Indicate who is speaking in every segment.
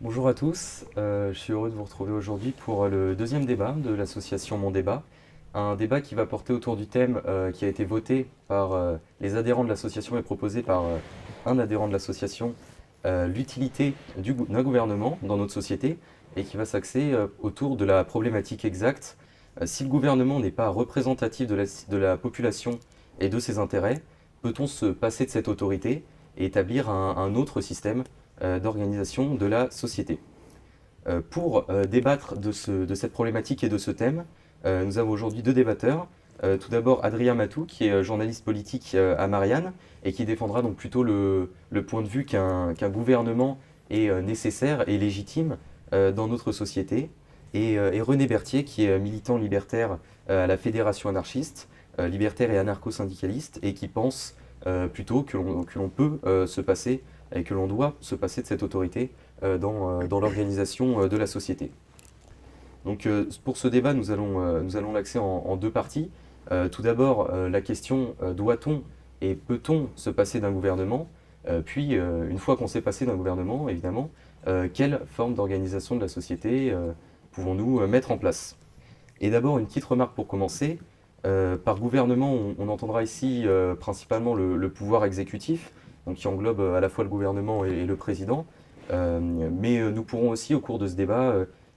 Speaker 1: Bonjour à tous, je suis heureux de vous retrouver aujourd'hui pour le deuxième débat de l'association Mon Débat. Un débat qui va porter autour du thème qui a été voté par les adhérents de l'association et proposé par un adhérent de l'association, l'utilité d'un gouvernement dans notre société, et qui va s'axer autour de la problématique exacte. Si le gouvernement n'est pas représentatif de la population et de ses intérêts, peut-on se passer de cette autorité et établir un autre système d'organisation de la société? Pour débattre de cette problématique et de ce thème, nous avons aujourd'hui deux débatteurs. Tout d'abord Adrien Matou, qui est journaliste politique à Marianne et qui défendra donc plutôt le point de vue qu'un gouvernement est nécessaire et légitime dans notre société. Et René Berthier, qui est militant libertaire à la Fédération anarchiste, libertaire et anarcho-syndicaliste, et qui pense plutôt que l'on peut se passer et que l'on doit se passer de cette autorité dans l'organisation de la société. Donc pour ce débat, nous allons l'axer en deux parties. Tout d'abord, la question doit-on et peut-on se passer d'un gouvernement? Puis, une fois qu'on s'est passé d'un gouvernement, évidemment, quelle forme d'organisation de la société pouvons-nous mettre en place? Et d'abord, une petite remarque pour commencer. Par gouvernement, on entendra ici principalement le pouvoir exécutif, donc qui englobe à la fois le gouvernement et le président. Mais nous pourrons aussi, au cours de ce débat,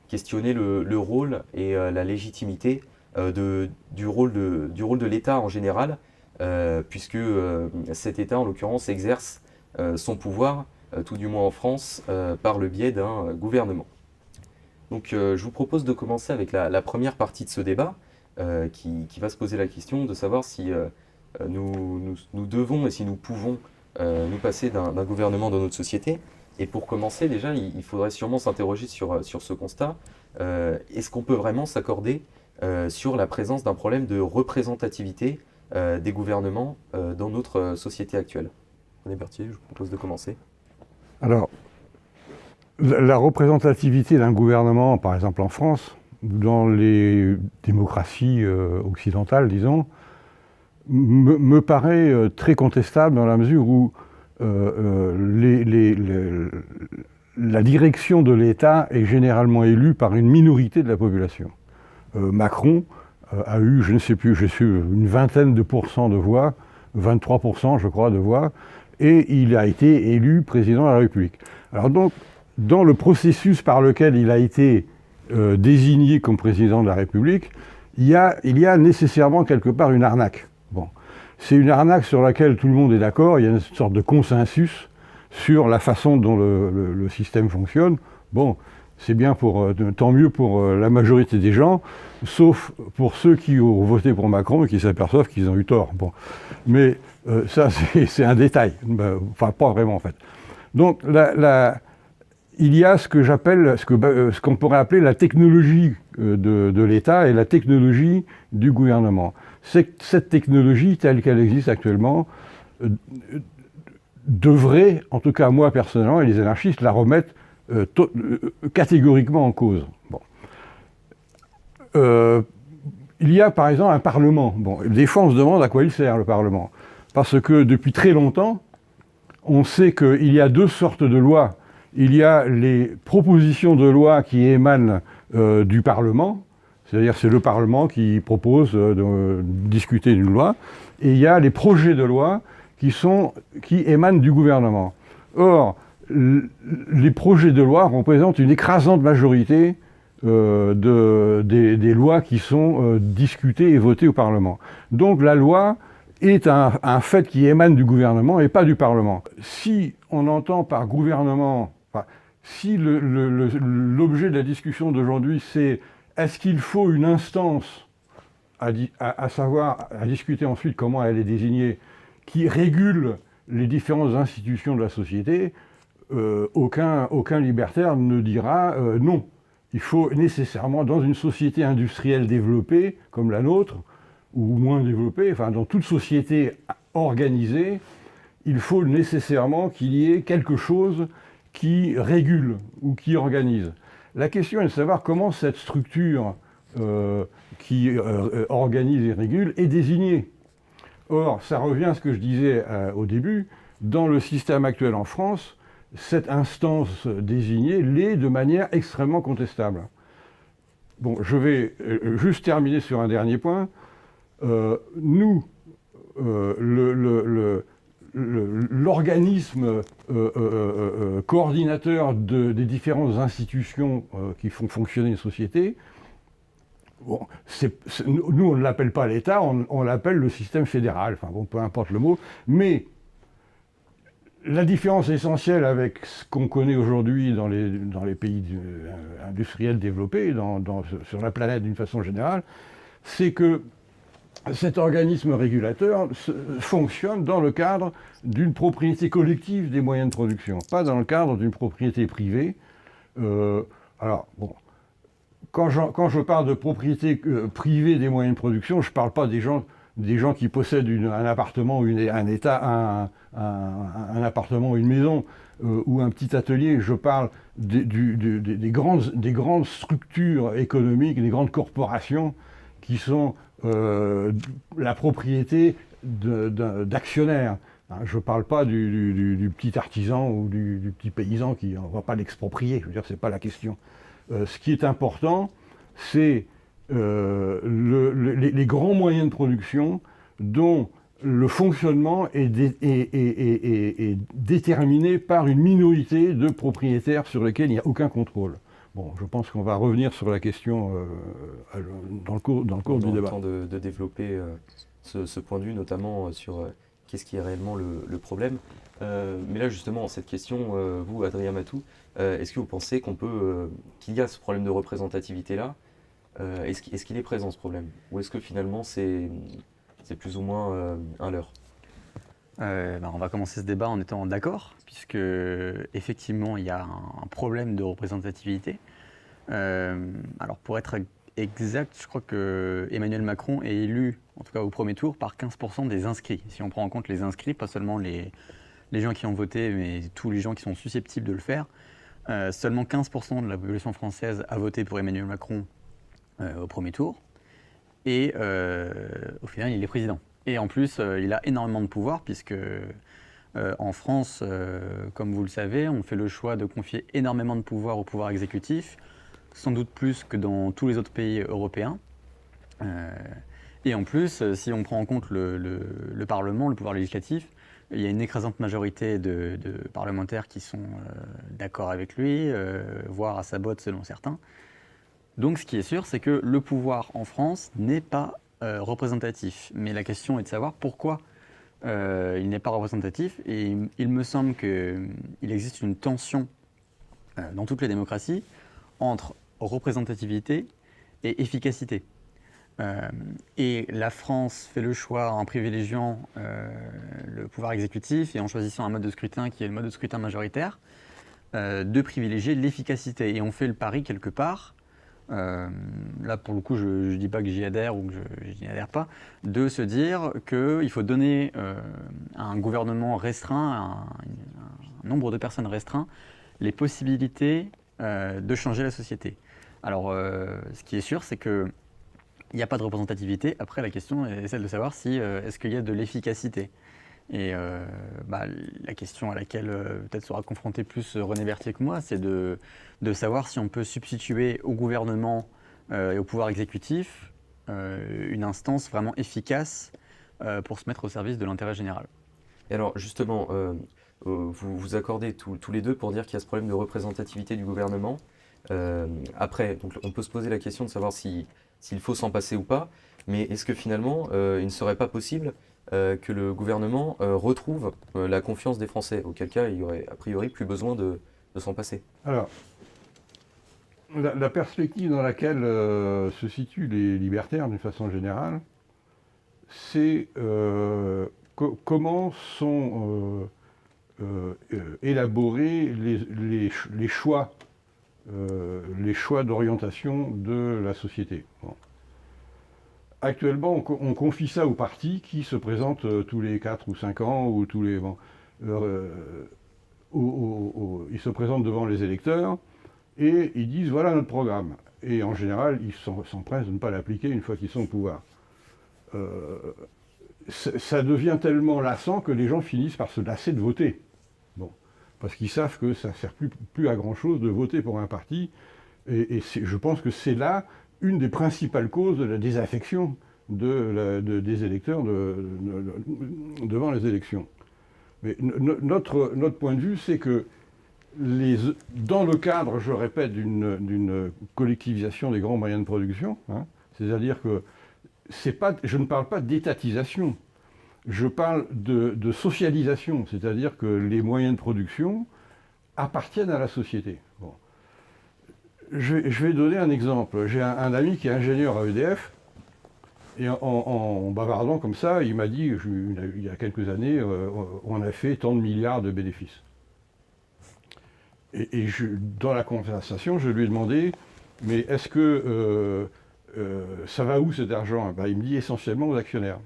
Speaker 1: questionner le rôle et la légitimité du rôle de l'État en général, puisque cet État, en l'occurrence, exerce son pouvoir, tout du moins en France, par le biais d'un gouvernement. Donc je vous propose de commencer avec la première partie de ce débat, qui va se poser la question de savoir si nous devons et si nous pouvons nous passer d'un gouvernement dans notre société. Et pour commencer, déjà, il faudrait sûrement s'interroger sur ce constat. Est-ce qu'on peut vraiment s'accorder sur la présence d'un problème de représentativité des gouvernements dans notre société actuelle? René Berthier, je vous propose de commencer.
Speaker 2: Alors, la représentativité d'un gouvernement, par exemple en France, dans les démocraties occidentales, disons, me paraît très contestable dans la mesure où la direction de l'État est généralement élue par une minorité de la population. Macron a eu, je ne sais plus, une vingtaine de pourcents de voix, 23% je crois de voix, et il a été élu président de la République. Alors donc, dans le processus par lequel il a été désigné comme président de la République, il y a nécessairement quelque part une arnaque. Bon. C'est une arnaque sur laquelle tout le monde est d'accord, il y a une sorte de consensus sur la façon dont le système fonctionne. Bon, c'est bien tant mieux pour la majorité des gens, sauf pour ceux qui ont voté pour Macron et qui s'aperçoivent qu'ils ont eu tort. Bon. Mais ça, c'est un détail. Enfin, pas vraiment en fait. Donc, il y a ce que j'appelle, ce qu'on pourrait appeler la technologie de l'État et la technologie du gouvernement. Cette technologie, telle qu'elle existe actuellement, devrait, en tout cas moi personnellement, et les anarchistes, la remettre catégoriquement en cause. Bon. Il y a par exemple un Parlement. Bon, des fois on se demande à quoi il sert le Parlement. Parce que depuis très longtemps, on sait qu'il y a deux sortes de lois. Il y a les propositions de loi qui émanent du Parlement, c'est-à-dire c'est le Parlement qui propose de discuter d'une loi, et il y a les projets de loi qui émanent du gouvernement. Or, les projets de loi représentent une écrasante majorité des lois qui sont discutées et votées au Parlement. Donc la loi est un fait qui émane du gouvernement et pas du Parlement. Si on entend par gouvernement, si l'objet de la discussion d'aujourd'hui c'est est-ce qu'il faut une instance, à savoir, à discuter ensuite comment elle est désignée, qui régule les différentes institutions de la société, aucun libertaire ne dira non. Il faut nécessairement, dans une société industrielle développée comme la nôtre, ou moins développée, enfin dans toute société organisée, il faut nécessairement qu'il y ait quelque chose qui régule ou qui organise. La question est de savoir comment cette structure qui organise et régule est désignée. Or, ça revient à ce que je disais au début, dans le système actuel en France, cette instance désignée l'est de manière extrêmement contestable. Bon, je vais juste terminer sur un dernier point. L'organisme coordinateur des différentes institutions qui font fonctionner une société, bon, nous on ne l'appelle pas l'État, on l'appelle le système fédéral, enfin bon, peu importe le mot, mais la différence essentielle avec ce qu'on connaît aujourd'hui dans les pays industriels développés, sur la planète d'une façon générale, c'est que cet organisme régulateur fonctionne dans le cadre d'une propriété collective des moyens de production, pas dans le cadre d'une propriété privée. Alors, bon, quand je parle de propriété privée des moyens de production, je ne parle pas des gens qui possèdent un appartement, un appartement ou une maison ou un petit atelier. Je parle des grandes structures économiques, des grandes corporations qui sont la propriété d'actionnaires. Je ne parle pas du petit artisan ou du petit paysan on ne va pas l'exproprier, je veux dire, ce n'est pas la question. Ce qui est important, c'est les grands moyens de production dont le fonctionnement est déterminé par une minorité de propriétaires sur lesquels il n'y a aucun contrôle. Bon, je pense qu'on va revenir sur la question dans le cours du débat.
Speaker 1: On a le temps de développer ce point de vue, notamment sur qu'est-ce qui est réellement le problème. Mais là, justement, cette question, vous, Adrien Matou, est-ce que vous pensez qu'il y a ce problème de représentativité-là? Est-ce qu'il est présent, ce problème? Ou est-ce que finalement, c'est plus ou moins un leurre?
Speaker 3: On va commencer ce débat en étant d'accord, puisque effectivement il y a un problème de représentativité. Alors pour être exact, je crois que Emmanuel Macron est élu, en tout cas au premier tour, par 15% des inscrits. Si on prend en compte les inscrits, pas seulement les gens qui ont voté, mais tous les gens qui sont susceptibles de le faire, seulement 15% de la population française a voté pour Emmanuel Macron au premier tour. Et au final, il est président. Et en plus, il a énormément de pouvoir, puisque en France, comme vous le savez, on fait le choix de confier énormément de pouvoir au pouvoir exécutif, sans doute plus que dans tous les autres pays européens. Et en plus, si on prend en compte le Parlement, le pouvoir législatif, il y a une écrasante majorité de parlementaires qui sont d'accord avec lui, voire à sa botte selon certains. Donc ce qui est sûr, c'est que le pouvoir en France n'est pas représentatif. Mais la question est de savoir pourquoi il n'est pas représentatif. Et il me semble qu'il existe une tension dans toutes les démocraties entre représentativité et efficacité. Et la France fait le choix en privilégiant le pouvoir exécutif et en choisissant un mode de scrutin qui est le mode de scrutin majoritaire, de privilégier l'efficacité. Et on fait le pari quelque part, là pour le coup je ne dis pas que j'y adhère ou que je n'y adhère pas, de se dire qu'il faut donner à un gouvernement restreint, à un nombre de personnes restreint, les possibilités de changer la société. Alors ce qui est sûr, c'est que il n'y a pas de représentativité. Après, la question est celle de savoir si est-ce qu'il y a de l'efficacité. Et la question à laquelle peut-être sera confronté plus René Berthier que moi, c'est de savoir si on peut substituer au gouvernement et au pouvoir exécutif une instance vraiment efficace pour se mettre au service de l'intérêt général.
Speaker 1: Et alors, justement, vous vous accordez tous les deux pour dire qu'il y a ce problème de représentativité du gouvernement. Après, donc, on peut se poser la question de savoir s'il faut s'en passer ou pas, mais est-ce que finalement, il ne serait pas possible que le gouvernement retrouve la confiance des Français, auquel cas il n'y aurait a priori plus besoin de s'en passer?
Speaker 2: Alors, la perspective dans laquelle se situent les libertaires d'une façon générale, c'est comment sont élaborés les choix d'orientation de la société. Bon. Actuellement, on confie ça aux partis qui se présentent tous les 4 ou 5 ans, ou tous les... Bon, ils se présentent devant les électeurs et ils disent voilà notre programme. Et en général, ils s'empressent de ne pas l'appliquer une fois qu'ils sont au pouvoir. Ça devient tellement lassant que les gens finissent par se lasser de voter. Bon. parce qu'ils savent que ça ne sert plus à grand-chose de voter pour un parti. Et je pense que c'est là une des principales causes de la désaffection des électeurs devant les élections. Mais notre point de vue, c'est que dans le cadre, je répète, d'une collectivisation des grands moyens de production, hein, c'est-à-dire que je ne parle pas d'étatisation, je parle de socialisation, c'est-à-dire que les moyens de production appartiennent à la société. Bon. Je vais donner un exemple. J'ai un ami qui est ingénieur à EDF, et en bavardant comme ça, il m'a dit, il y a quelques années, on a fait tant de milliards de bénéfices. Et dans la conversation, je lui ai demandé, mais est-ce que ça va où cet argent? Il me dit essentiellement aux actionnaires.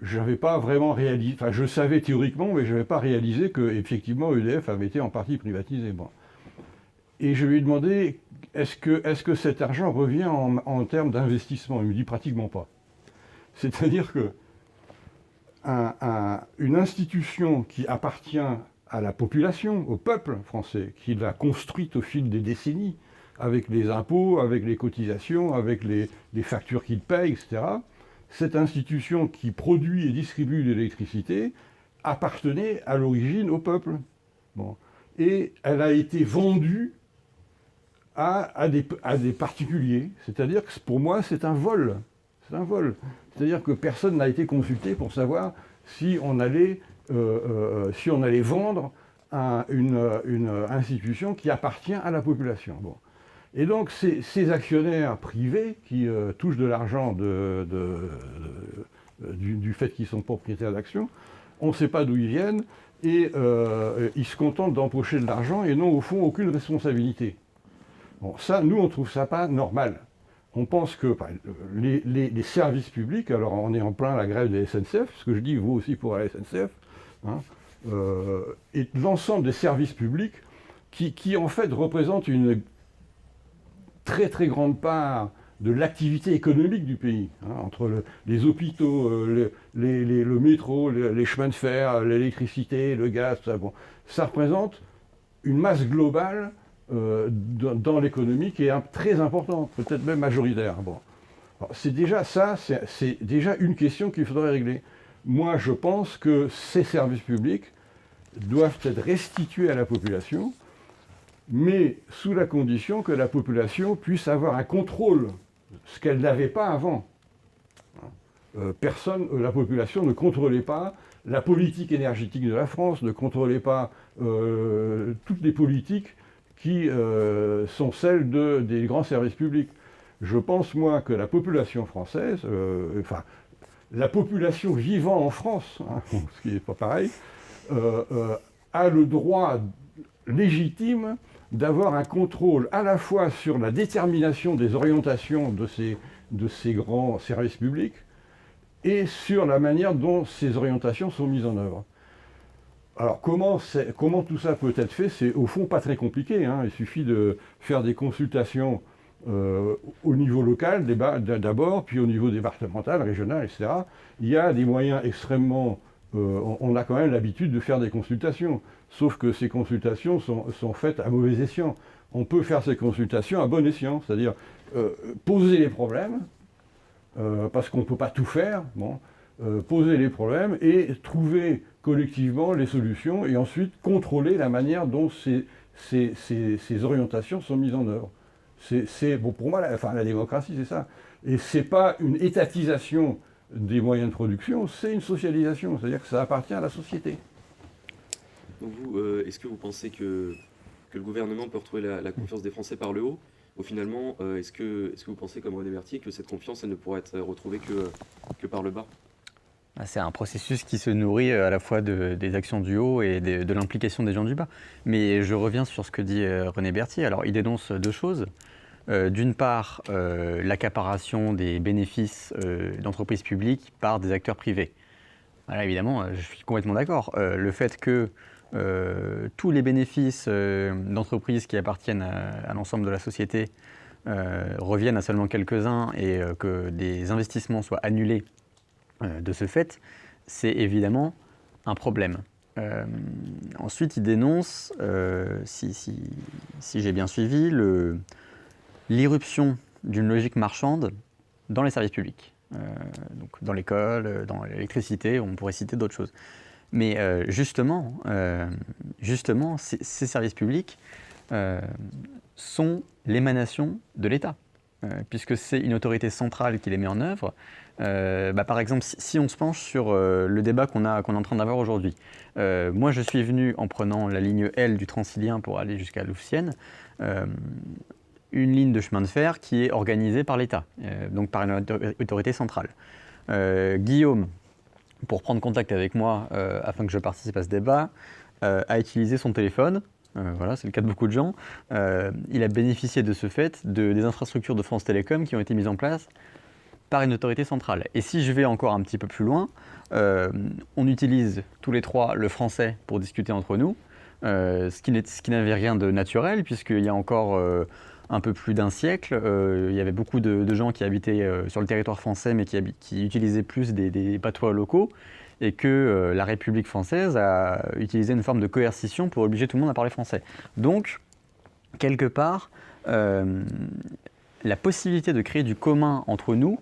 Speaker 2: Je n'avais pas vraiment réalisé, enfin je savais théoriquement, mais je n'avais pas réalisé qu'effectivement EDF avait été en partie privatisé. Bon. Et je lui ai demandé, est-ce que cet argent revient en termes d'investissement? Il me dit pratiquement pas. C'est-à-dire que une institution qui appartient à la population, au peuple français, qui l'a construite au fil des décennies, avec les impôts, avec les cotisations, avec les factures qu'il paye, etc., cette institution qui produit et distribue de l'électricité appartenait à l'origine au peuple. Bon. Et elle a été vendue à des particuliers. C'est-à-dire que pour moi, c'est un vol. C'est un vol. C'est-à-dire que personne n'a été consulté pour savoir si on allait vendre une institution qui appartient à la population. Bon. Et donc, ces actionnaires privés qui touchent de l'argent du fait qu'ils sont propriétaires d'actions, on ne sait pas d'où ils viennent, et ils se contentent d'empocher de l'argent et n'ont au fond aucune responsabilité. Bon, ça, nous, on trouve ça pas normal. On pense que les services publics, alors on est en plein la grève des SNCF, ce que je dis vaut aussi pour la SNCF, hein, et l'ensemble des services publics qui en fait représentent une très très grande part de l'activité économique du pays, hein, entre les hôpitaux, le métro, les chemins de fer, l'électricité, le gaz, tout ça. Bon, ça représente une masse globale dans l'économie qui est très importante, peut-être même majoritaire. Bon. C'est déjà ça, c'est déjà une question qu'il faudrait régler. Moi, je pense que ces services publics doivent être restitués à la population, mais sous la condition que la population puisse avoir un contrôle, ce qu'elle n'avait pas avant. La population ne contrôlait pas la politique énergétique de la France, ne contrôlait pas toutes les politiques qui sont celles des grands services publics. Je pense, moi, que la population française, la population vivant en France, hein, ce qui n'est pas pareil, a le droit légitime d'avoir un contrôle à la fois sur la détermination des orientations de ces grands services publics et sur la manière dont ces orientations sont mises en œuvre. Alors comment tout ça peut être fait? C'est au fond pas très compliqué, hein. Il suffit de faire des consultations au niveau local d'abord, puis au niveau départemental, régional, etc. Il y a des moyens extrêmement... on a quand même l'habitude de faire des consultations, sauf que ces consultations sont faites à mauvais escient. On peut faire ces consultations à bon escient, c'est-à-dire poser les problèmes, parce qu'on ne peut pas tout faire, bon, poser les problèmes et trouver collectivement les solutions et ensuite contrôler la manière dont ces orientations sont mises en œuvre. Bon, pour moi, la démocratie, c'est ça. Et ce n'est pas une étatisation des moyens de production, c'est une socialisation, c'est-à-dire que ça appartient à la société.
Speaker 4: Donc vous, est-ce que vous pensez que le gouvernement peut retrouver la confiance des Français par le haut? Ou finalement, est-ce que vous pensez, comme René Berthier, que cette confiance, elle ne pourra être retrouvée que par le bas?
Speaker 3: C'est un processus qui se nourrit à la fois des actions du haut et de l'implication des gens du bas. Mais je reviens sur ce que dit René Berthier. Alors, il dénonce deux choses. D'une part, l'accaparation des bénéfices d'entreprises publiques par des acteurs privés. Voilà, évidemment, je suis complètement d'accord. Le fait que tous les bénéfices d'entreprises qui appartiennent à l'ensemble de la société reviennent à seulement quelques-uns et que des investissements soient annulés de ce fait, c'est évidemment un problème. Ensuite, il dénonce, si j'ai bien suivi, l'irruption d'une logique marchande dans les services publics. Donc dans l'école, dans l'électricité, on pourrait citer d'autres choses. Mais justement, ces services publics sont l'émanation de l'État, puisque c'est une autorité centrale qui les met en œuvre. Par exemple, si on se penche sur le débat qu'on est en train d'avoir aujourd'hui, moi je suis venu en prenant la ligne L du Transilien pour aller jusqu'à Louvciennes, une ligne de chemin de fer qui est organisée par l'État, donc par une autorité centrale. Guillaume, pour prendre contact avec moi afin que je participe à ce débat, a utilisé son téléphone. Voilà, c'est le cas de beaucoup de gens. Il a bénéficié de ce fait des infrastructures de France Télécom qui ont été mises en place par une autorité centrale. Et si je vais encore un petit peu plus loin, on utilise tous les trois le français pour discuter entre nous, ce qui n'avait rien de naturel, puisqu'il y a encore un peu plus d'un siècle, il y avait beaucoup de gens qui habitaient sur le territoire français, mais qui utilisaient plus des patois locaux, et que la République française a utilisé une forme de coercition pour obliger tout le monde à parler français. Donc, quelque part, la possibilité de créer du commun entre nous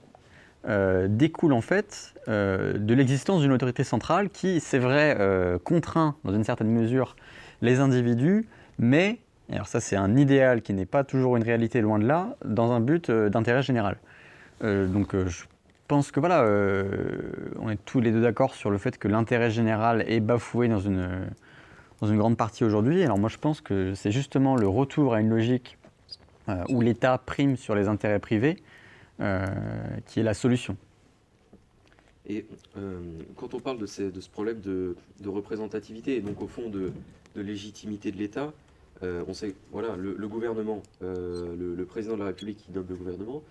Speaker 3: découle en fait de l'existence d'une autorité centrale qui, c'est vrai, contraint dans une certaine mesure les individus, mais, alors ça c'est un idéal qui n'est pas toujours une réalité loin de là, dans un but d'intérêt général. Je pense que voilà, on est tous les deux d'accord sur le fait que l'intérêt général est bafoué dans une grande partie aujourd'hui. Alors moi je pense que c'est justement le retour à une logique où l'État prime sur les intérêts privés qui est la solution.
Speaker 4: Et quand on parle de ce problème de représentativité et donc au fond de légitimité de l'État, on sait voilà, le gouvernement, le président de la République qui nomme le gouvernement,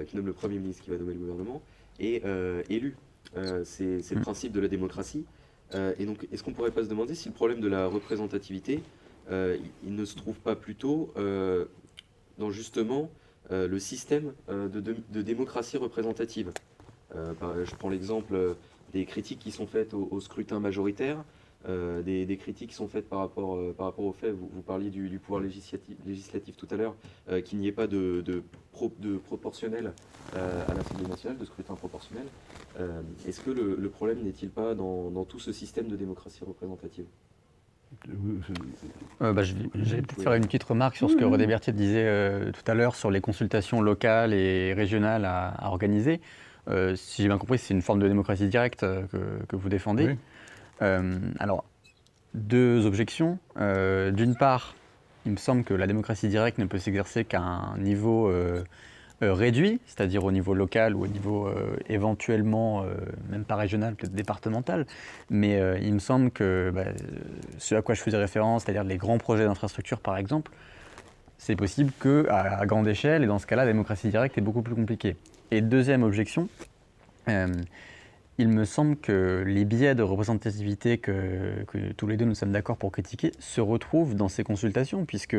Speaker 4: qui nomme le Premier ministre qui va nommer le gouvernement, est élu. C'est le principe de la démocratie. Et donc, est-ce qu'on ne pourrait pas se demander si le problème de la représentativité, il ne se trouve pas plutôt dans justement le système de démocratie représentative. Je prends l'exemple des critiques qui sont faites au scrutin majoritaire, des critiques qui sont faites par rapport au fait, vous parliez du pouvoir législatif tout à l'heure, qu'il n'y ait pas de proportionnel à l'Assemblée nationale, de scrutin proportionnel. Est-ce que le problème n'est-il pas dans tout ce système de démocratie représentative ?
Speaker 3: Je vais peut-être faire une petite remarque sur ce que René Berthier disait tout à l'heure sur les consultations locales et régionales à organiser. Si j'ai bien compris, c'est une forme de démocratie directe que vous défendez. Oui. Alors, deux objections. D'une part, il me semble que la démocratie directe ne peut s'exercer qu'à un niveau réduit, c'est-à-dire au niveau local ou au niveau éventuellement, même pas régional, peut-être départemental. Mais il me semble que ce à quoi je faisais référence, c'est-à-dire les grands projets d'infrastructure par exemple, c'est possible qu'à grande échelle, et dans ce cas-là, la démocratie directe est beaucoup plus compliquée. Et deuxième objection, il me semble que les biais de représentativité que tous les deux nous sommes d'accord pour critiquer se retrouvent dans ces consultations, puisque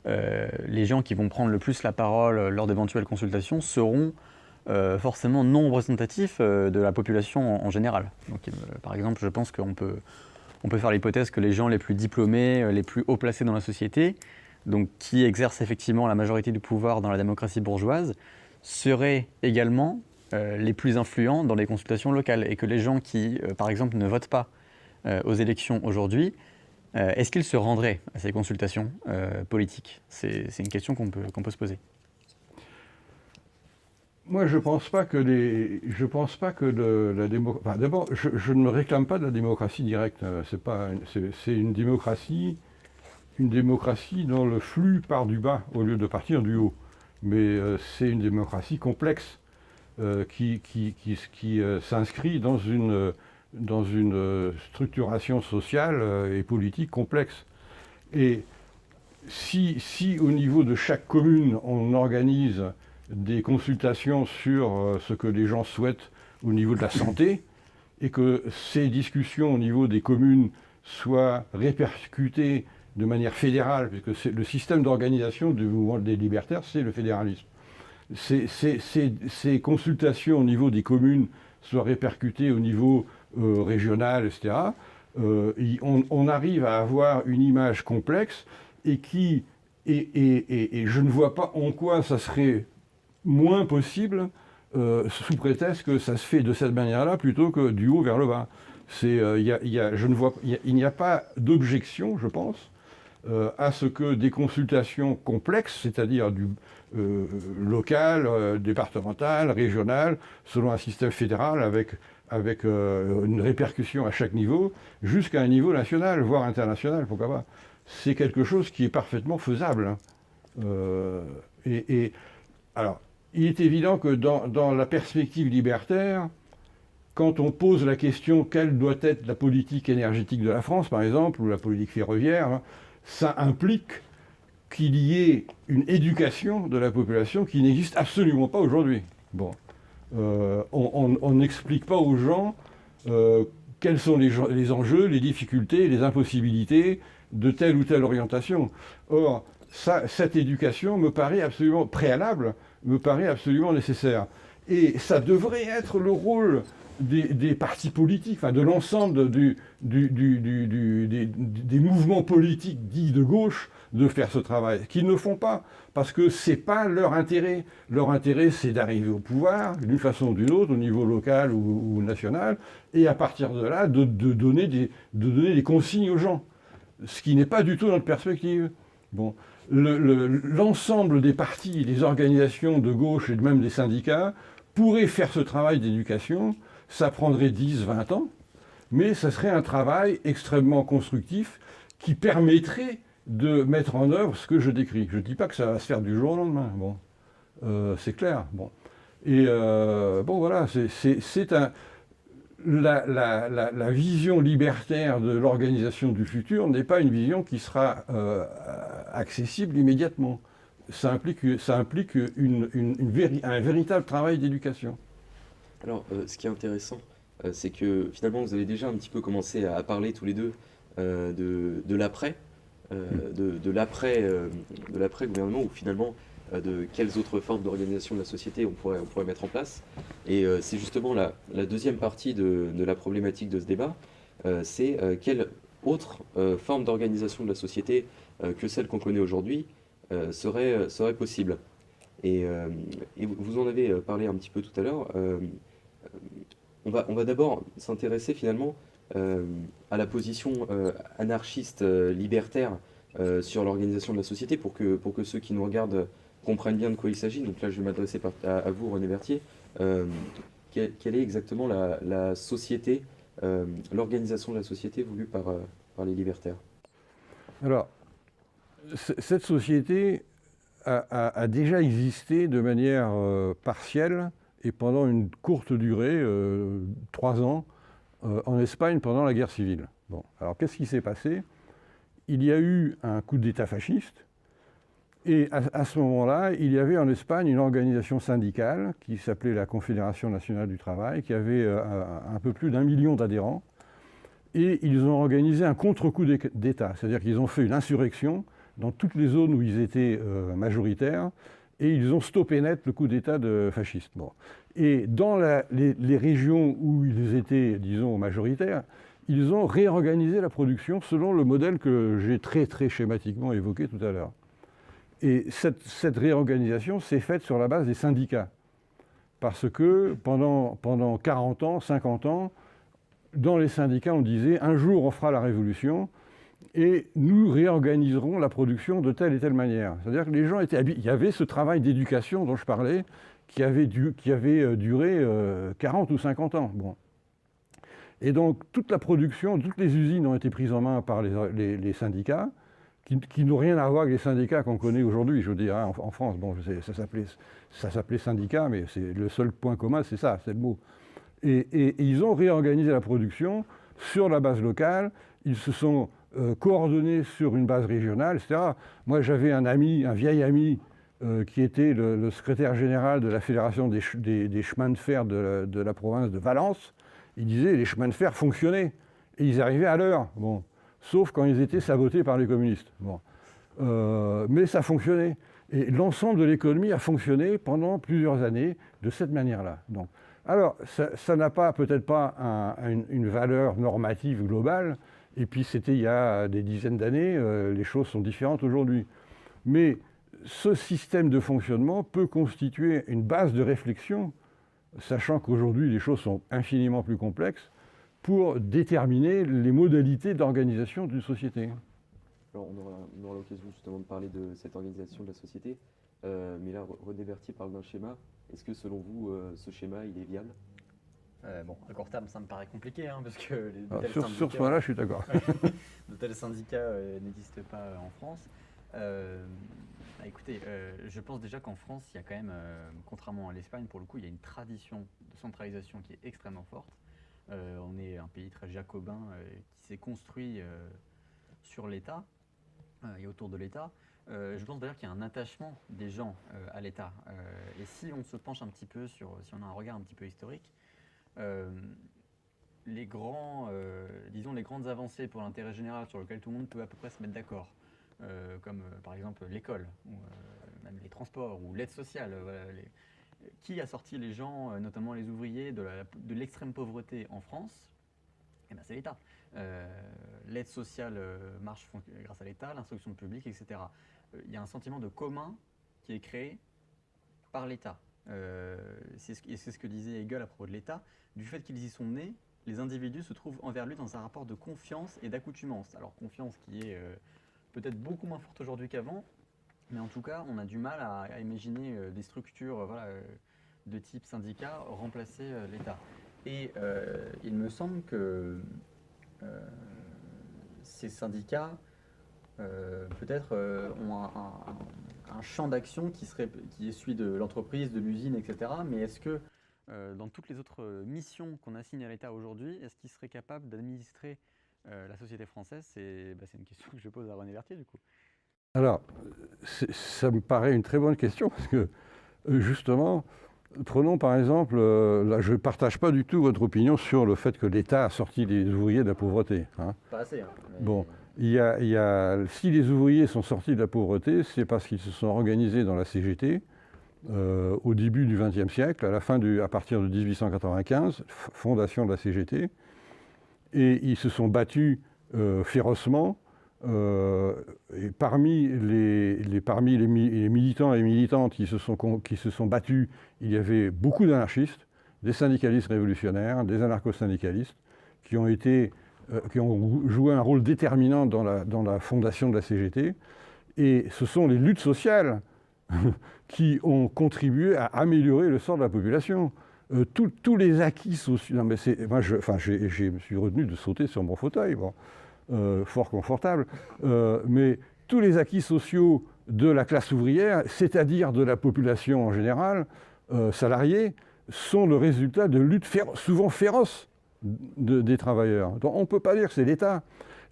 Speaker 3: les gens qui vont prendre le plus la parole lors d'éventuelles consultations seront forcément non représentatifs de la population en général. Donc, par exemple, je pense qu'on peut faire l'hypothèse que les gens les plus diplômés, les plus haut placés dans la société, donc qui exercent effectivement la majorité du pouvoir dans la démocratie bourgeoise, seraient également les plus influents dans les consultations locales, et que les gens qui, par exemple, ne votent pas aux élections aujourd'hui, est-ce qu'ils se rendraient à ces consultations politiques ? C'est une question qu'on peut se poser.
Speaker 2: Moi, je pense pas que la démocratie. Enfin, d'abord, je ne me réclame pas de la démocratie directe. C'est une démocratie dont le flux part du bas au lieu de partir du haut. Mais c'est une démocratie complexe qui s'inscrit dans une structuration sociale et politique complexe. Et si au niveau de chaque commune, on organise des consultations sur ce que les gens souhaitent au niveau de la santé, et que ces discussions au niveau des communes soient répercutées de manière fédérale, puisque c'est le système d'organisation du mouvement des libertaires, c'est le fédéralisme. Ces consultations au niveau des communes soient répercutées au niveau régional, etc. on arrive à avoir une image complexe et je ne vois pas en quoi ça serait moins possible sous prétexte que ça se fait de cette manière-là plutôt que du haut vers le bas. Il n'y a pas d'objection, je pense, à ce que des consultations complexes, c'est-à-dire du local, départemental, régional, selon un système fédéral avec une répercussion à chaque niveau, jusqu'à un niveau national, voire international, pourquoi pas. C'est quelque chose qui est parfaitement faisable. Alors, il est évident que dans la perspective libertaire, quand on pose la question quelle doit être la politique énergétique de la France, par exemple, ou la politique ferroviaire, ça implique qu'il y ait une éducation de la population qui n'existe absolument pas aujourd'hui. Bon. On n'explique pas aux gens quels sont les enjeux, les difficultés, les impossibilités de telle ou telle orientation. Or, cette éducation me paraît absolument préalable, me paraît absolument nécessaire. Et ça devrait être le rôle des partis politiques, enfin de l'ensemble des mouvements politiques dits de gauche, de faire ce travail, qu'ils ne font pas, parce que ce n'est pas leur intérêt. Leur intérêt, c'est d'arriver au pouvoir, d'une façon ou d'une autre, au niveau local ou national, et à partir de là, de donner des consignes aux gens, ce qui n'est pas du tout notre perspective. Bon. L'ensemble des partis, des organisations de gauche et même des syndicats pourraient faire ce travail d'éducation. Ça prendrait 10, 20 ans, mais ça serait un travail extrêmement constructif qui permettrait de mettre en œuvre ce que je décris. Je ne dis pas que ça va se faire du jour au lendemain, bon, c'est clair. Bon. Et bon, voilà, la vision libertaire de l'organisation du futur n'est pas une vision qui sera accessible immédiatement. Ça implique un véritable travail d'éducation.
Speaker 4: Alors, ce qui est intéressant, c'est que finalement, vous avez déjà un petit peu commencé à parler tous les deux de l'après, de l'après gouvernement, ou finalement de quelles autres formes d'organisation de la société on pourrait mettre en place. Et c'est justement la deuxième partie de la problématique de ce débat, c'est quelle autre forme d'organisation de la société que celle qu'on connaît aujourd'hui serait possible. Et vous en avez parlé un petit peu tout à l'heure. On va d'abord s'intéresser finalement à la position anarchiste libertaire sur l'organisation de la société pour que ceux qui nous regardent comprennent bien de quoi il s'agit. Donc là, je vais m'adresser à vous, René Berthier. Quelle est exactement la société, l'organisation de la société voulue par les libertaires?
Speaker 2: Alors, cette société a déjà existé de manière partielle et pendant une courte durée, 3 ans, en Espagne pendant la guerre civile. Bon, alors qu'est-ce qui s'est passé? Il y a eu un coup d'État fasciste, et à ce moment-là, il y avait en Espagne une organisation syndicale qui s'appelait la Confédération nationale du travail, qui avait un peu plus d'1 million d'adhérents, et ils ont organisé un contre-coup d'État, c'est-à-dire qu'ils ont fait une insurrection dans toutes les zones où ils étaient majoritaires, et ils ont stoppé net le coup d'État fasciste. Bon. Et dans les régions où ils étaient, disons, majoritaires, ils ont réorganisé la production selon le modèle que j'ai très schématiquement évoqué tout à l'heure. Et cette réorganisation s'est faite sur la base des syndicats. Parce que pendant 40 ans, 50 ans, dans les syndicats, on disait « un jour, on fera la révolution ». Et nous réorganiserons la production de telle et telle manière. C'est-à-dire que les gens étaient habitués. Il y avait ce travail d'éducation dont je parlais qui avait duré 40 ou 50 ans. Bon. Et donc toute la production, toutes les usines ont été prises en main par les syndicats, qui n'ont rien à voir avec les syndicats qu'on connaît aujourd'hui. Je veux dire, hein, en France, bon, ça s'appelait syndicat, mais c'est le seul point commun, c'est ça, c'est le mot. Et ils ont réorganisé la production sur la base locale. Ils se sont coordonnés sur une base régionale, etc. Moi, j'avais un vieil ami, qui était le secrétaire général de la Fédération des chemins de fer de la province de Valence. Il disait les chemins de fer fonctionnaient et ils arrivaient à l'heure. Bon. Sauf quand ils étaient sabotés par les communistes. Bon. Mais ça fonctionnait. Et l'ensemble de l'économie a fonctionné pendant plusieurs années de cette manière-là. Donc, Alors, ça n'a peut-être pas une valeur normative globale, et puis c'était il y a des dizaines d'années, les choses sont différentes aujourd'hui. Mais ce système de fonctionnement peut constituer une base de réflexion, sachant qu'aujourd'hui les choses sont infiniment plus complexes, pour déterminer les modalités d'organisation d'une société.
Speaker 4: Alors on aura l'occasion justement de parler de cette organisation de la société, mais là René Berthier parle d'un schéma. Est-ce que selon vous, ce schéma, il est viable?
Speaker 3: Bon, à court terme, ça me paraît compliqué, hein, parce que
Speaker 2: Sur ce point-là, je suis d'accord.
Speaker 3: de tels syndicats n'existent pas en France. Écoutez, je pense déjà qu'en France, il y a quand même, contrairement à l'Espagne, pour le coup, il y a une tradition de centralisation qui est extrêmement forte. On est un pays très jacobin qui s'est construit sur l'État et autour de l'État. Je pense d'ailleurs qu'il y a un attachement des gens à l'État. Et si on se penche un petit peu si on a un regard un petit peu historique, les grandes avancées pour l'intérêt général sur lesquelles tout le monde peut à peu près se mettre d'accord, comme par exemple l'école, ou même les transports, ou l'aide sociale. Qui a sorti les gens, notamment les ouvriers, de l'extrême pauvreté en France? Eh ben, c'est l'État. L'aide sociale marche grâce à l'État, l'instruction publique, etc. Il y a un sentiment de commun qui est créé par l'État. C'est ce que disait Hegel à propos de l'État. Du fait qu'ils y sont nés, les individus se trouvent envers lui dans un rapport de confiance et d'accoutumance. Alors confiance qui est peut-être beaucoup moins forte aujourd'hui qu'avant, mais en tout cas, on a du mal à imaginer des structures de type syndicat remplacer l'État. Et il me semble que ces syndicats peut-être ont un champ d'action qui est celui de l'entreprise, de l'usine, etc. Mais est-ce que dans toutes les autres missions qu'on assigne à l'État aujourd'hui, est-ce qu'il serait capable d'administrer la société française? C'est une question que je pose à René Berthier, du coup.
Speaker 2: Alors, ça me paraît une très bonne question, parce que justement, prenons par exemple, là je ne partage pas du tout votre opinion sur le fait que l'État a sorti les ouvriers de la pauvreté. Hein.
Speaker 3: Pas assez. Mais...
Speaker 2: Bon, si les ouvriers sont sortis de la pauvreté, c'est parce qu'ils se sont organisés dans la CGT au début du XXe siècle, à partir de 1895, fondation de la CGT, et ils se sont battus férocement. Et parmi les militants et militantes qui se sont battus, il y avait beaucoup d'anarchistes, des syndicalistes révolutionnaires, des anarcho-syndicalistes, qui ont joué un rôle déterminant dans la fondation de la CGT. Et ce sont les luttes sociales qui ont contribué à améliorer le sort de la population. Tous les acquis sociaux... Non, mais je me suis retenu de sauter sur mon fauteuil. Bon. Fort confortable, mais tous les acquis sociaux de la classe ouvrière, c'est-à-dire de la population en général, salariée, sont le résultat de luttes souvent féroces des travailleurs. Donc on ne peut pas dire que c'est l'État.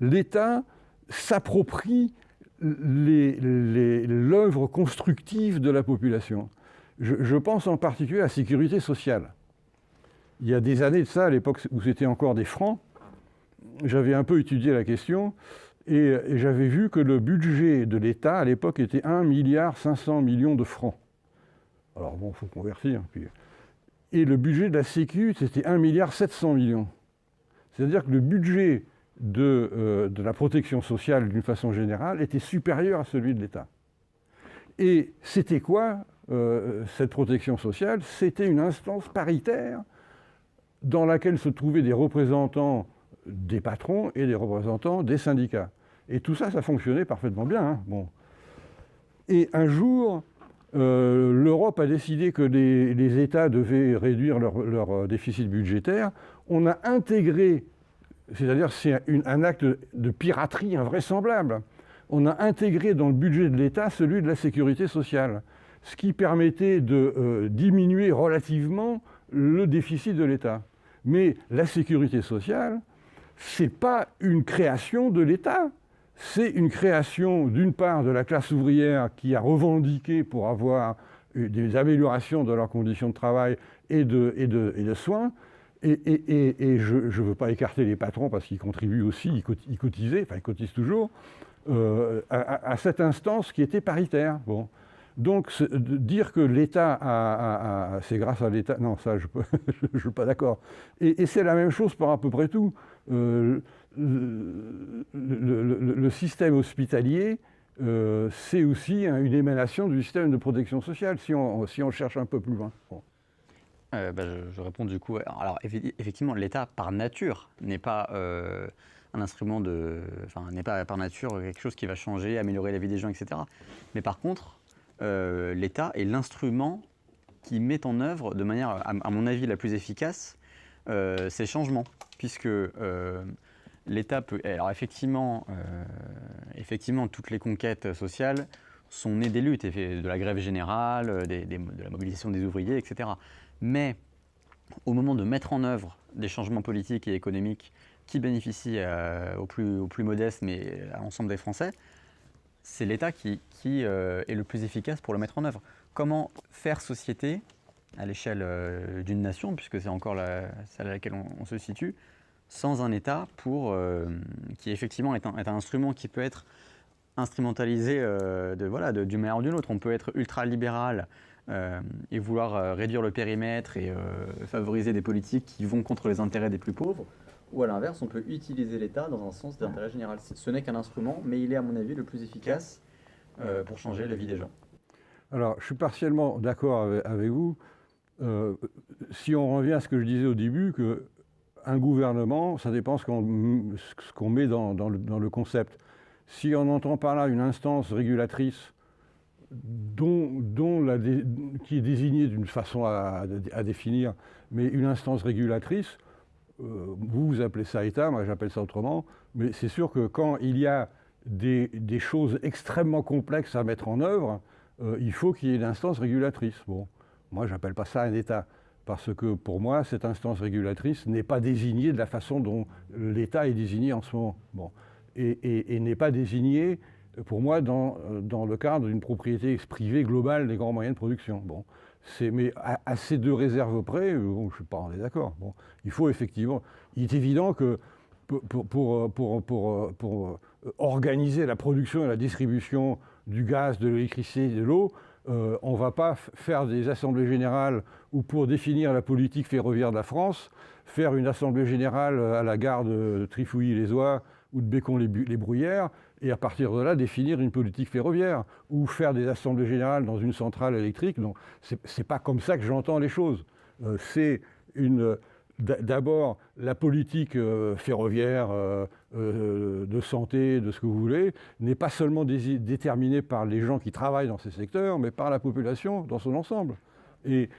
Speaker 2: L'État s'approprie l'œuvre constructive de la population. Je pense en particulier à la sécurité sociale. Il y a des années de ça, à l'époque où c'était encore des francs, j'avais un peu étudié la question et j'avais vu que le budget de l'État à l'époque était 1,5 milliard de francs. Alors bon, il faut convertir. Et le budget de la Sécu, c'était 1,7 milliard. C'est-à-dire que le budget de la protection sociale, d'une façon générale, était supérieur à celui de l'État. Et c'était quoi, cette protection sociale? C'était une instance paritaire dans laquelle se trouvaient des représentants des patrons et des représentants des syndicats. Et tout ça, ça fonctionnait parfaitement bien. Hein. Bon. Et un jour, l'Europe a décidé que les États devaient réduire leur déficit budgétaire. On a intégré, c'est-à-dire c'est un acte de piraterie invraisemblable, on a intégré dans le budget de l'État celui de la sécurité sociale, ce qui permettait de diminuer relativement le déficit de l'État. Mais la sécurité sociale, c'est pas une création de l'État, c'est une création d'une part de la classe ouvrière qui a revendiqué pour avoir des améliorations de leurs conditions de travail et de soins, et je ne veux pas écarter les patrons parce qu'ils contribuent aussi, ils cotisaient, enfin ils cotisent toujours, à cette instance qui était paritaire. Bon. Donc, dire que l'État c'est grâce à l'État, non, ça, je ne suis pas d'accord. Et c'est la même chose pour à peu près tout. Le système hospitalier, c'est aussi une émanation du système de protection sociale, si on cherche un peu plus loin. Bon.
Speaker 3: Je réponds du coup. Alors effectivement, l'État par nature n'est pas un instrument n'est pas par nature quelque chose qui va changer, améliorer la vie des gens, etc. Mais par contre, l'État est l'instrument qui met en œuvre de manière, à mon avis, la plus efficace ces changements, puisque l'État peut. Alors effectivement, toutes les conquêtes sociales sont nées des luttes, de la grève générale, de la mobilisation des ouvriers, etc. Mais au moment de mettre en œuvre des changements politiques et économiques qui bénéficient aux plus modestes, mais à l'ensemble des Français, c'est l'État qui est le plus efficace pour le mettre en œuvre. Comment faire société à l'échelle d'une nation, puisque c'est encore celle à laquelle on se situe, sans un État qui effectivement est un instrument qui peut être instrumentalisé d'une manière ou d'une autre. On peut être ultra-libéral et vouloir réduire le périmètre et favoriser des politiques qui vont contre les intérêts des plus pauvres. Ou à l'inverse, on peut utiliser l'État dans un sens d'intérêt général. Ce n'est qu'un instrument, mais il est à mon avis le plus efficace pour changer la vie des gens.
Speaker 2: Alors, je suis partiellement d'accord avec vous. Si on revient à ce que je disais au début, qu'un gouvernement, ça dépend ce qu'on met dans le concept. Si on entend par là une instance régulatrice qui est désignée d'une façon à définir, mais une instance régulatrice, vous appelez ça État, moi j'appelle ça autrement, mais c'est sûr que quand il y a des choses extrêmement complexes à mettre en œuvre, il faut qu'il y ait une instance régulatrice. Bon, moi j'appelle pas ça un État, parce que pour moi cette instance régulatrice n'est pas désignée de la façon dont l'État est désigné en ce moment. Bon. Et n'est pas désignée, pour moi, dans le cadre d'une propriété privée globale des grands moyens de production. Bon. Mais à ces deux réserves près, je ne suis pas en désaccord. Bon. Il faut effectivement... Il est évident que pour organiser la production et la distribution du gaz, de l'électricité et de l'eau, on ne va pas faire des assemblées générales ou pour définir la politique ferroviaire de la France, faire une assemblée générale à la gare de Trifouilly-les-Oies ou de Bécon-les-Bruyères, et à partir de là, définir une politique ferroviaire, ou faire des assemblées générales dans une centrale électrique. Donc, c'est pas comme ça que j'entends les choses. C'est d'abord la politique ferroviaire, de santé, de ce que vous voulez, n'est pas seulement déterminée par les gens qui travaillent dans ces secteurs, mais par la population dans son ensemble. Et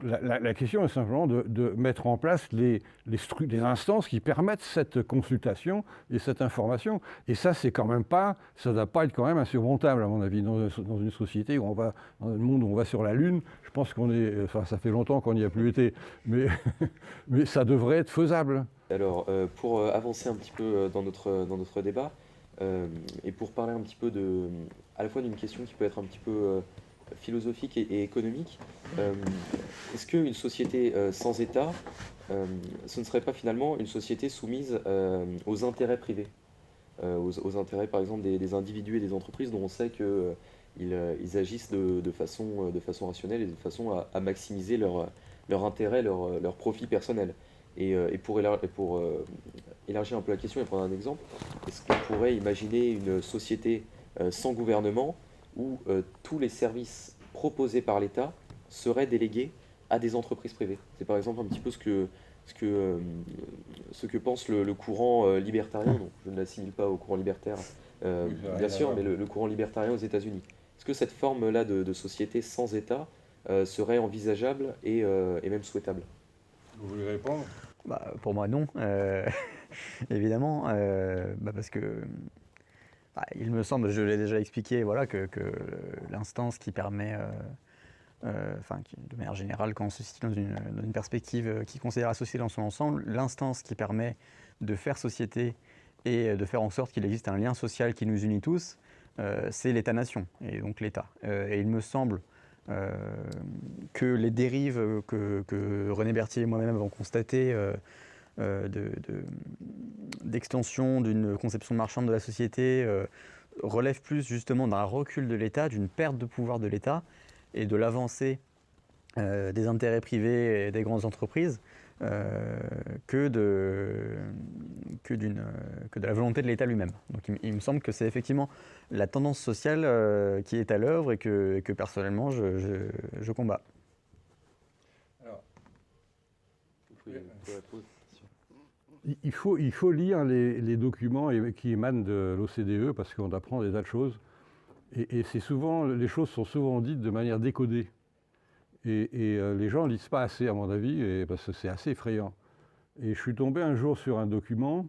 Speaker 2: la question est simplement de mettre en place les instances qui permettent cette consultation et cette information. Et ça, ça ne doit pas être quand même insurmontable, à mon avis, dans une société où dans un monde où on va sur la Lune. Je pense ça fait longtemps qu'on n'y a plus été, mais ça devrait être faisable.
Speaker 4: Alors, pour avancer un petit peu dans notre débat, et pour parler un petit peu à la fois d'une question qui peut être un petit peu philosophique et économique, est-ce qu'une société sans État, ce ne serait pas finalement une société soumise aux intérêts privés, aux intérêts par exemple des individus et des entreprises dont on sait qu'ils agissent de façon rationnelle et de façon à maximiser leur intérêt, leur profit personnel. Et pour élargir un peu la question et prendre un exemple, est-ce qu'on pourrait imaginer une société sans gouvernement où tous les services proposés par l'État seraient délégués à des entreprises privées? C'est par exemple un petit peu ce que pense le courant libertarien. Donc, je ne l'assimile pas au courant libertaire, bien sûr, mais le courant libertarien aux États-Unis. Est-ce que cette forme-là de société sans État serait envisageable et même souhaitable?
Speaker 2: Vous voulez répondre?
Speaker 3: Pour moi, non. Évidemment, parce que il me semble, je l'ai déjà expliqué, voilà, que l'instance qui permet, de manière générale, quand on se situe dans une perspective qui considère la société dans son ensemble, l'instance qui permet de faire société et de faire en sorte qu'il existe un lien social qui nous unit tous, c'est l'État-nation, et donc l'État. Et il me semble que les dérives que René Berthier et moi-même avons constatées d'extension d'une conception marchande de la société, relève plus justement d'un recul de l'État, d'une perte de pouvoir de l'État et de l'avancée des intérêts privés et des grandes entreprises que de la volonté de l'État lui-même. Donc il me semble que c'est effectivement la tendance sociale qui est à l'œuvre et que personnellement je combats.
Speaker 1: Alors, vous pouvez répondre.
Speaker 2: Il faut lire les documents qui émanent de l'OCDE parce qu'on apprend des tas de choses. Et c'est souvent, les choses sont souvent dites de manière décodée. Et les gens ne lisent pas assez, à mon avis, parce que c'est assez effrayant. Et je suis tombé un jour sur un document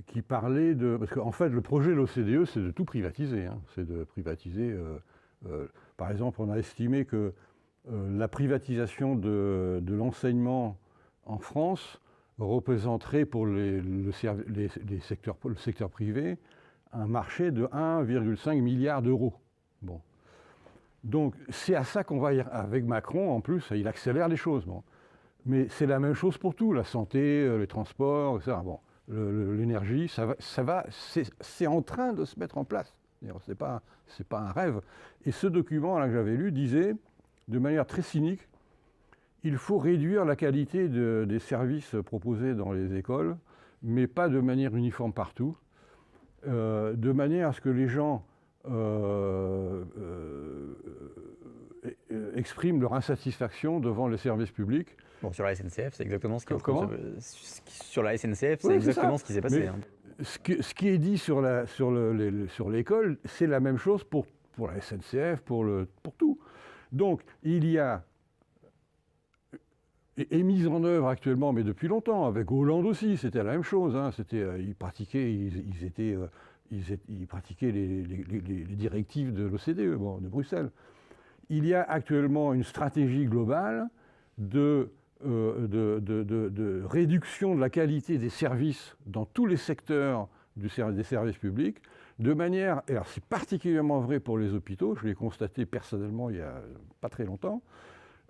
Speaker 2: qui parlait de... Parce qu'en fait, le projet de l'OCDE, c'est de tout privatiser. Hein. C'est de privatiser... par exemple, on a estimé que la privatisation de l'enseignement en France représenterait pour le secteur privé un marché de 1,5 milliard d'euros. Bon. Donc c'est à ça qu'on va avec Macron, en plus, il accélère les choses. Bon. Mais c'est la même chose pour tout, la santé, les transports, etc. Bon, l'énergie, c'est en train de se mettre en place. C'est pas un rêve. Et ce document là que j'avais lu disait, de manière très cynique, il faut réduire la qualité des services proposés dans les écoles, mais pas de manière uniforme partout, de manière à ce que les gens expriment leur insatisfaction devant les services publics.
Speaker 3: Bon, sur la SNCF, c'est exactement ce qui sur la SNCF, c'est
Speaker 2: oui,
Speaker 3: exactement ce qui s'est passé.
Speaker 2: Mais ce qui est dit sur l'école, c'est la même chose pour la SNCF, pour tout. Donc, il y a est mise en œuvre actuellement, mais depuis longtemps, avec Hollande aussi, c'était la même chose. Hein, ils pratiquaient les directives de l'OCDE, bon, de Bruxelles. Il y a actuellement une stratégie globale de réduction de la qualité des services dans tous les secteurs des services publics, de manière, et alors c'est particulièrement vrai pour les hôpitaux, je l'ai constaté personnellement il n'y a pas très longtemps,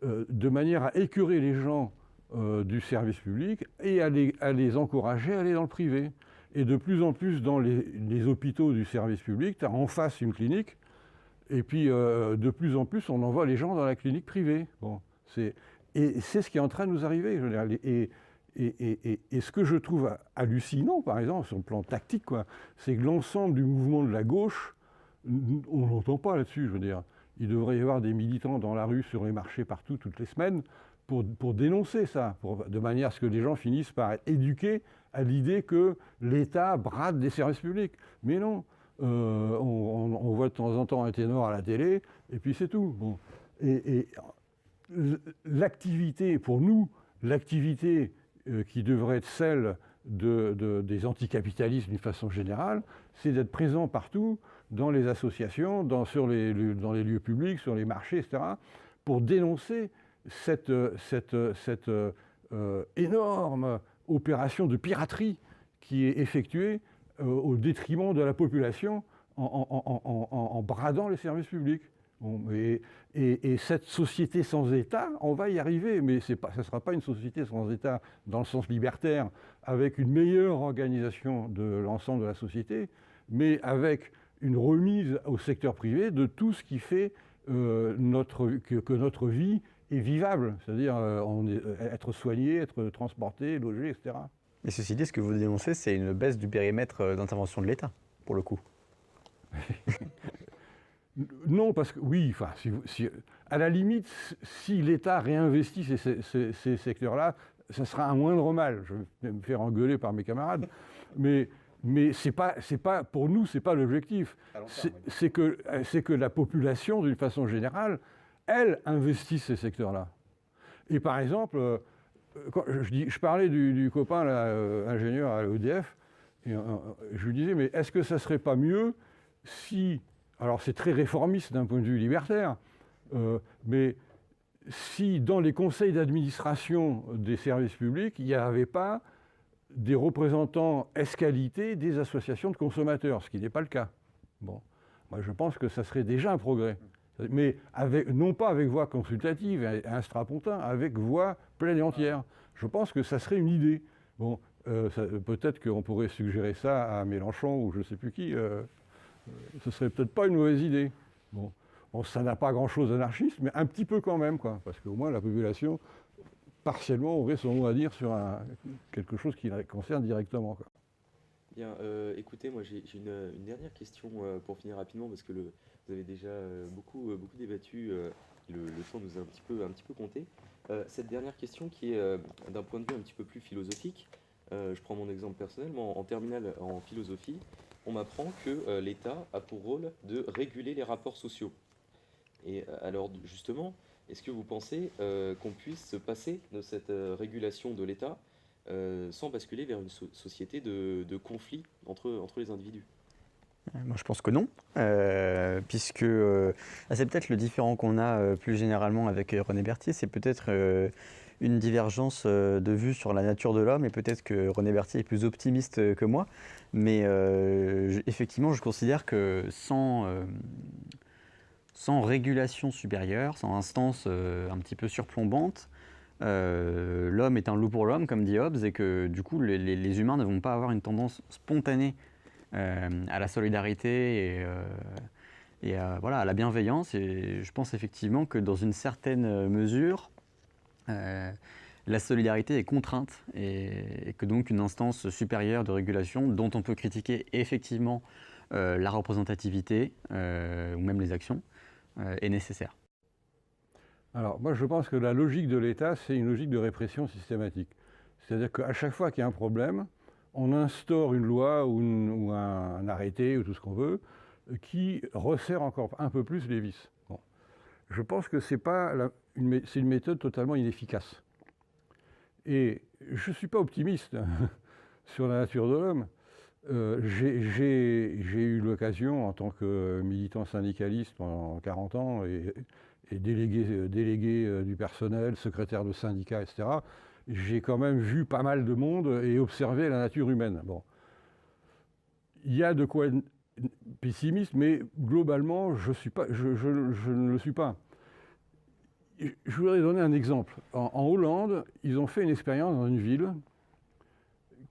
Speaker 2: de manière à écœurer les gens du service public et à les encourager à aller dans le privé. Et de plus en plus dans les hôpitaux du service public, tu as en face une clinique, et puis de plus en plus on envoie les gens dans la clinique privée. Bon, et c'est ce qui est en train de nous arriver. Je veux dire, et ce que je trouve hallucinant, par exemple, sur le plan tactique, c'est que l'ensemble du mouvement de la gauche, on n'entend pas là-dessus, je veux dire. Il devrait y avoir des militants dans la rue, sur les marchés, partout, toutes les semaines, pour dénoncer ça, de manière à ce que les gens finissent par être éduqués à l'idée que l'État brade des services publics. Mais non, on voit de temps en temps un ténor à la télé, et puis c'est tout. Bon. Et l'activité, pour nous, l'activité qui devrait être celle des anticapitalistes d'une façon générale, c'est d'être présent partout, dans les associations, dans les lieux publics, sur les marchés, etc., pour dénoncer cette énorme opération de piraterie qui est effectuée au détriment de la population en bradant les services publics. Bon, et cette société sans État, on va y arriver, mais ça ne sera pas une société sans État dans le sens libertaire, avec une meilleure organisation de l'ensemble de la société, mais avec une remise au secteur privé de tout ce qui fait que notre vie est vivable, c'est-à-dire être soigné, être transporté, logé, etc.
Speaker 3: Mais ceci dit, ce que vous dénoncez, c'est une baisse du périmètre d'intervention de l'État, pour le coup.
Speaker 2: Non, parce que oui, enfin, à la limite, si l'État réinvestit ces secteurs-là, ça sera un moindre mal. Je vais me faire engueuler par mes camarades, mais c'est pas pour nous, c'est pas l'objectif. C'est que la population, d'une façon générale, elle investit ces secteurs-là. Et par exemple, quand je parlais du copain là, ingénieur à l'EDF, et je lui disais, mais est-ce que ça serait pas mieux si... Alors c'est très réformiste d'un point de vue libertaire, mais si dans les conseils d'administration des services publics, il n'y avait pas des représentants ès-qualité des associations de consommateurs, ce qui n'est pas le cas. Bon, moi je pense que ça serait déjà un progrès, mais non pas avec voix consultative, un strapontin, avec voix pleine et entière. Je pense que ça serait une idée. Bon, peut-être qu'on pourrait suggérer ça à Mélenchon ou je ne sais plus qui. Ce serait peut-être pas une mauvaise idée. Bon, ça n'a pas grand-chose d'anarchiste, mais un petit peu quand même, quoi, parce qu'au moins la population, partiellement, aurait son mot à dire sur quelque chose qui la concerne directement, quoi.
Speaker 4: Bien, écoutez, moi j'ai une dernière question pour finir rapidement parce que vous avez déjà beaucoup débattu, le temps nous a un petit peu compté. Cette dernière question qui est d'un point de vue un petit peu plus philosophique, je prends mon exemple personnel, moi en terminale en philosophie, on m'apprend que l'État a pour rôle de réguler les rapports sociaux. Et alors justement, est-ce que vous pensez qu'on puisse se passer de cette régulation de l'État sans basculer vers une société de conflit entre les individus?
Speaker 3: Moi, je pense que non, puisque c'est peut-être le différent qu'on a plus généralement avec René Berthier, c'est peut-être une divergence de vue sur la nature de l'homme, et peut-être que René Berthier est plus optimiste que moi, mais effectivement, je considère que sans régulation supérieure, sans instance un petit peu surplombante, l'homme est un loup pour l'homme, comme dit Hobbes, et que du coup, les humains ne vont pas avoir une tendance spontanée à la solidarité et à la bienveillance. Et je pense effectivement que dans une certaine mesure, la solidarité est contrainte et que donc une instance supérieure de régulation dont on peut critiquer effectivement la représentativité ou même les actions est nécessaire.
Speaker 2: Alors, moi, je pense que la logique de l'État, c'est une logique de répression systématique. C'est-à-dire qu'à chaque fois qu'il y a un problème, on instaure une loi ou un arrêté ou tout ce qu'on veut qui resserre encore un peu plus les vis. Bon. Je pense que c'est une méthode totalement inefficace. Et je ne suis pas optimiste sur la nature de l'homme. J'ai eu l'occasion, en tant que militant syndicaliste pendant 40 ans et délégué du personnel, secrétaire de syndicat, etc., j'ai quand même vu pas mal de monde et observé la nature humaine. Bon. Il y a de quoi être pessimiste, mais globalement, je ne le suis pas. Je voudrais donner un exemple. En Hollande, ils ont fait une expérience dans une ville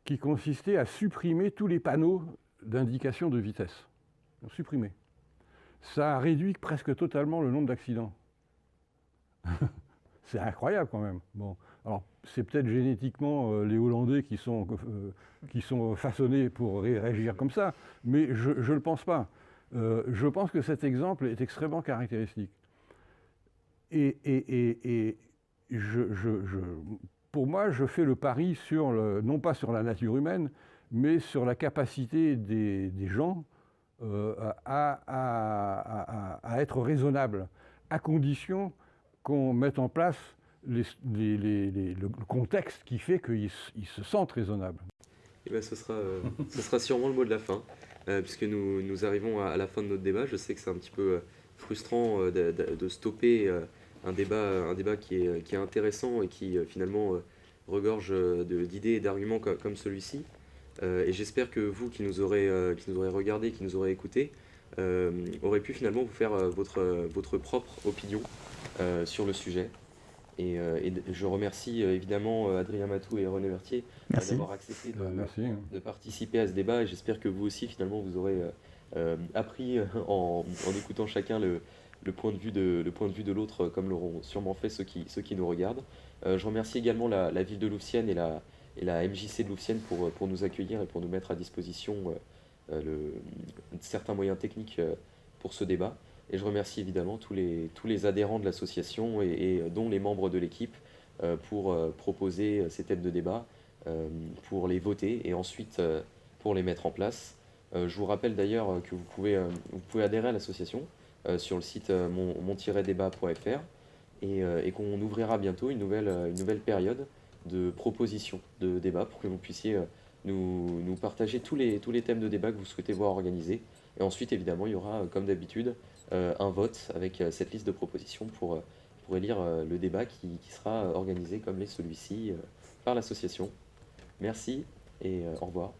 Speaker 2: qui consistait à supprimer tous les panneaux d'indication de vitesse. Ils ont supprimé. Ça a réduit presque totalement le nombre d'accidents. C'est incroyable quand même. Bon, alors c'est peut-être génétiquement les Hollandais qui sont façonnés pour réagir comme ça, mais je ne le pense pas. Je pense que cet exemple est extrêmement caractéristique. Et pour moi, je fais le pari non pas sur la nature humaine, mais sur la capacité des gens à être raisonnables, à condition qu'on mette en place le contexte qui fait qu'ils se sentent raisonnables.
Speaker 4: Eh ben, ce sera sûrement le mot de la fin, puisque nous arrivons à la fin de notre débat. Je sais que c'est un petit peu frustrant de stopper un débat qui est intéressant et qui finalement regorge d'idées et d'arguments comme celui-ci. Et j'espère que vous qui nous aurez regardé, qui nous aurez écouté, aurez pu finalement vous faire votre propre opinion sur le sujet. Et je remercie évidemment Adrien Matou et René Berthier d'avoir accepté de participer à ce débat. Et j'espère que vous aussi, finalement, vous aurez appris en écoutant chacun le point de vue de l'autre, comme l'auront sûrement fait ceux qui nous regardent. Je remercie également la ville de Louvciennes et la MJC de Louvciennes pour nous accueillir et pour nous mettre à disposition certains moyens techniques pour ce débat. Et je remercie évidemment tous les adhérents de l'association et dont les membres de l'équipe pour proposer ces thèmes de débat, pour les voter et ensuite pour les mettre en place. Je vous rappelle d'ailleurs que vous pouvez adhérer à l'association sur le site mon-débat.fr et qu'on ouvrira bientôt une nouvelle période de propositions de débat pour que vous puissiez nous partager tous les thèmes de débat que vous souhaitez voir organisés. Et ensuite, évidemment, il y aura, comme d'habitude, un vote avec cette liste de propositions pour élire le débat qui sera organisé comme celui-ci par l'association. Merci et au revoir.